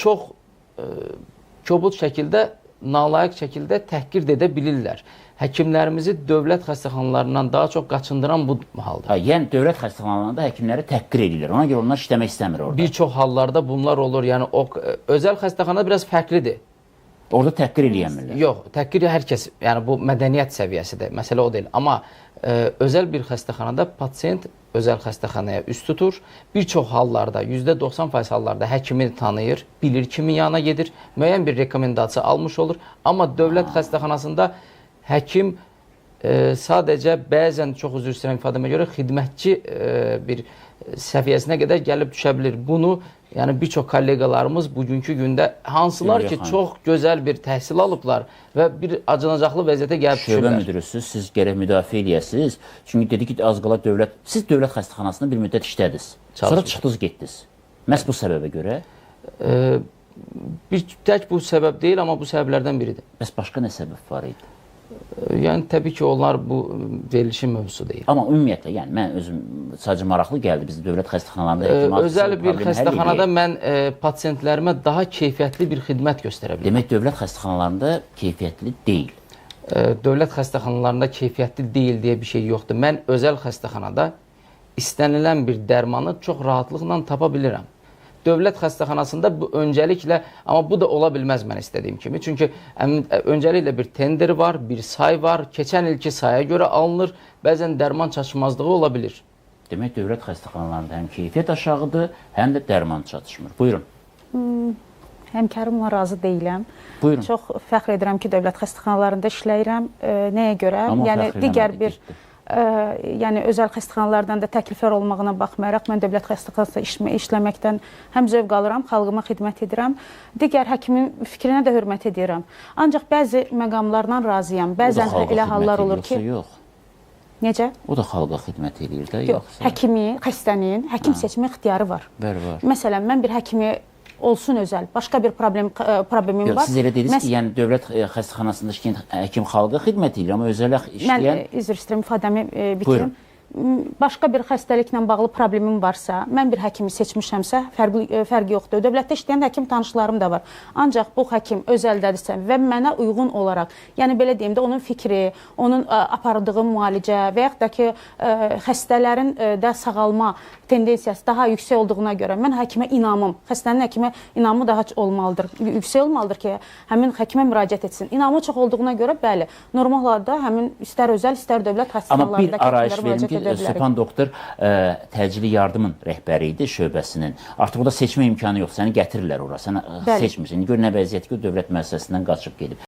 çox kobud şəkildə, nalayiq şəkildə təhqir edə bilirlər. Həkimlərimizi dövlət xəstəxanalarından daha çox qaçındıran bu haldır. Yəni dövlət xəstəxanalarında həkimləri təhqir edirlər. Ona görə onlar işləmək istəmir orada. Bir çox hallarda bunlar olur. Yəni özəl xəstəxana biraz fərqlidir. Orada təhqir eləyənmirlər. Yox, təhqir hər kəs, yəni bu mədəniyyət səviyyəsidir. Məsələ o deyil. Amma özəl bir xəstəxanada pasiyent özəl xəstəxanaya üst tutur. Bir çox hallarda, %90% hallarda həkimi tanıyır, bilir kimin yanına gedir, müəyyən bir rekomendasiya almış olur. Amma dövlət xəstəxanasında həkim sadəcə bəzən, çox üzr istəyirəm ifadəmə görə, xidmətçi bir səviyyəsinə qədər gəlib düşə bilir. Bunu yəni bir çox kollegalarımız bugünkü gündə hansılar ki çox gözəl bir təhsil alıblar və bir acınacaqlı vəziyyətə gəlib düşürlər. Şöbə müdürüsüz, siz gərək müdafiə eləyəsiniz. Çünki dedi ki, az qala siz dövlət xəstəxanasında bir müddət işlədiniz. Sonra çıxdınız, getdiniz. Məhz bu səbəbə görə? Tək bu səbəb deyil, amma bu səbəblərdən biridir. Bəs başqa nə səbəb var idi? Yəni təbii ki, onlar bu verilişin mövzusu deyil. Amma ümumiyyətlə, yəni mən özüm sadəcə maraqlı gəldi biz dövlət xəstəxanalarında özəl bir xəstəxanada mən pasiyentlərimə daha keyfiyyətli bir xidmət göstərə bilirəm. Demək dövlət xəstəxanalarında keyfiyyətli deyil. Dövlət xəstəxanalarında keyfiyyətli deyil deyə bir şey yoxdur. Mən özəl xəstəxanada istənilən bir dərmanı çox rahatlıqla tapa bilirəm. Dövlət xəstəxanasında bu öncəliklə, amma bu da ola bilməz mən istədiyim kimi. Çünki öncəliklə bir tender var, bir say var. Keçən ilki saya görə alınır. Bəzən dərman çatışmazlığı ola bilir. Demək, dövlət xəstəxanalarında həm keyfiyyət aşağıdır, həm də dərman çatışmır. Buyurun. Həmkarımla razı deyiləm. Buyurun. Çox fəxr edirəm ki, dövlət xəstəxanalarında işləyirəm. Nəyə görə? Amma yəni digər bir yəni özəl xəstəxanalardan da təkliflər olmağına baxmayaraq mən dövlət xəstəxanasında işləməkdən həm zövq alıram, xalqıma xidmət edirəm. Digər həkimin fikrinə də hörmət edirəm. Ancaq bəzi məqamlarla razıyam. Bəzən elə hallar olur ki, yox. Necə? O da xalqa xidmət edir də, yoxsa? Həkimi, xəstənin həkim seçmə ixtiyarı var. Var. Məsələn, mən bir həkimi olsun özəl, başqa bir problemim var. Siz elə dediniz ki, yəni dövlət xəstəxanasında işləyən həkim xalqa xidmət edir, amma özəl işləyən... Mən üzr istəyirəm, ifadəmi bitirim. Başqa bir xəstəliklə bağlı problemim varsa, mən bir həkimi seçmişəmsə, fərqi yoxdur. Dövlətdə işləyən həkim tanışlarım da var. Ancaq bu həkim özəldədirsə və mənə uyğun olaraq, yəni belə deyim də, onun fikri, onun apardığı müalicə və yaxud da ki, xəstələrin də sağalma tendensiyası daha yüksək olduğuna görə mən həkimə inamım, xəstənin həkimə inamı daha olmalıdır, yüksək olmalıdır ki, həmin həkimə müraciət etsin. İnamı çox olduğuna görə, bəli, normal halda həmin istər özəl, istər dövlət xəstəxanalarında həkimlərə müraciət edə bilərik. Stepan doktor təcili yardımın rəhbəri idi şöbəsinin. Artıq o da seçmə imkanı yox, səni gətirirlər ora, sən seçmirsən. Gör nə vəziyyət ki, o dövlət müəssisəsindən qaçıb gedib.